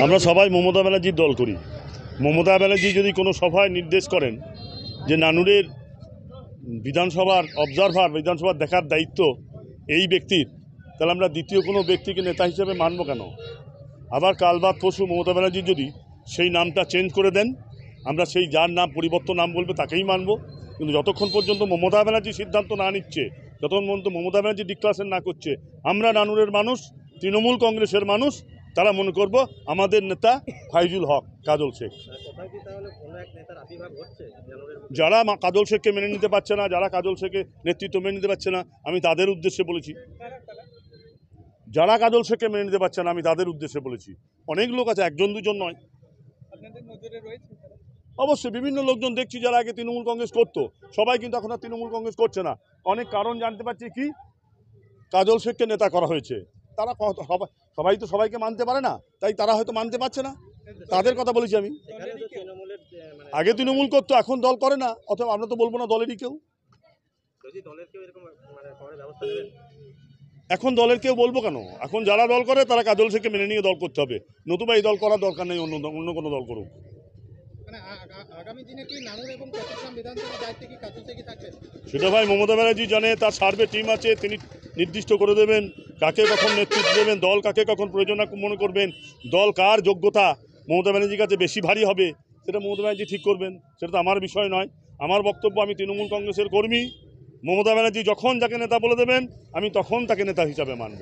আমরা সবাই মমতা ব্যানার্জির দল করি। মমতা ব্যানার্জি যদি কোনো সভায় নির্দেশ করেন যে নানুরের বিধানসভার অবজারভার, বিধানসভার দেখার দায়িত্ব এই ব্যক্তির, তাহলে আমরা দ্বিতীয় কোনো ব্যক্তিকে নেতা হিসেবে মানব কেন? আবার কাল বা পরশু মমতা ব্যানার্জি যদি সেই নামটা চেঞ্জ করে দেন, আমরা সেই যার নাম পরিবর্তন নাম বলবে তাকেই মানব। কিন্তু যতক্ষণ পর্যন্ত মমতা ব্যানার্জি সিদ্ধান্ত না নিচ্ছে, যতক্ষণ পর্যন্ত মমতা ব্যানার্জি ডিক্লারেশন না করছে, আমরা নানুরের মানুষ, তৃণমূল কংগ্রেসের মানুষ, তারা মনে করব আমাদের নেতা ফাইজুল হক কাজল শেখ। যারা কাজল শেখকে মেনে নিতে পারছে না, যারা কাজল শেখের নেতৃত্ব মেনে নিতে পারছে না, আমি তাদের উদ্দেশ্যে বলেছি। যারা কাজল শেখকে মেনে নিতে পারছে না, আমি তাদের উদ্দেশ্যে বলেছি। অনেক লোক আছে, একজন দুজন নয়। অবশ্যই বিভিন্ন লোকজন দেখছি যারা আগে তৃণমূল কংগ্রেস করতো, সবাই কিন্তু এখন আর তৃণমূল কংগ্রেস করছে না। অনেক কারণ জানতে পারছি কি, কাজল শেখকে নেতা করা হয়েছে। তারা সবাই তো সবাইকে মানতে পারে না, তাই তারা হয়তো মানতে পারছে না। তাদের কথা বলেছি আমি। আগে তৃণমূল করতো, এখন দল করে না, অথবা আমরা তো বলবো না দলেরই কেউ। এখন দলের কেউ বলবো কেন? এখন যারা দল করে তারা কাজল শেখকে মেনে নিয়ে দল করতে হবে, নতুবা এই দল করার দরকার নেই, অন্য কোনো দল করুক। সেটা ভাই মমতা ব্যানার্জি জানে, তার সার্ভে টিম আছে, তিনি নির্দিষ্ট করে দেবেন কাকে কখন নেতৃত্ব দেবেন, দল কাকে কখন প্রয়োজন মনে করবেন, দল কার যোগ্যতা মমতা ব্যানার্জির কাছে বেশি ভারী হবে, সেটা মমতা ব্যানার্জি ঠিক করবেন। সেটা তো আমার বিষয় নয়। আমার বক্তব্য, আমি তৃণমূল কংগ্রেসের কর্মী। মমতা ব্যানার্জি যখন যাকে নেতা বলে দেবেন, আমি তখন তাকে নেতা হিসাবে মানব।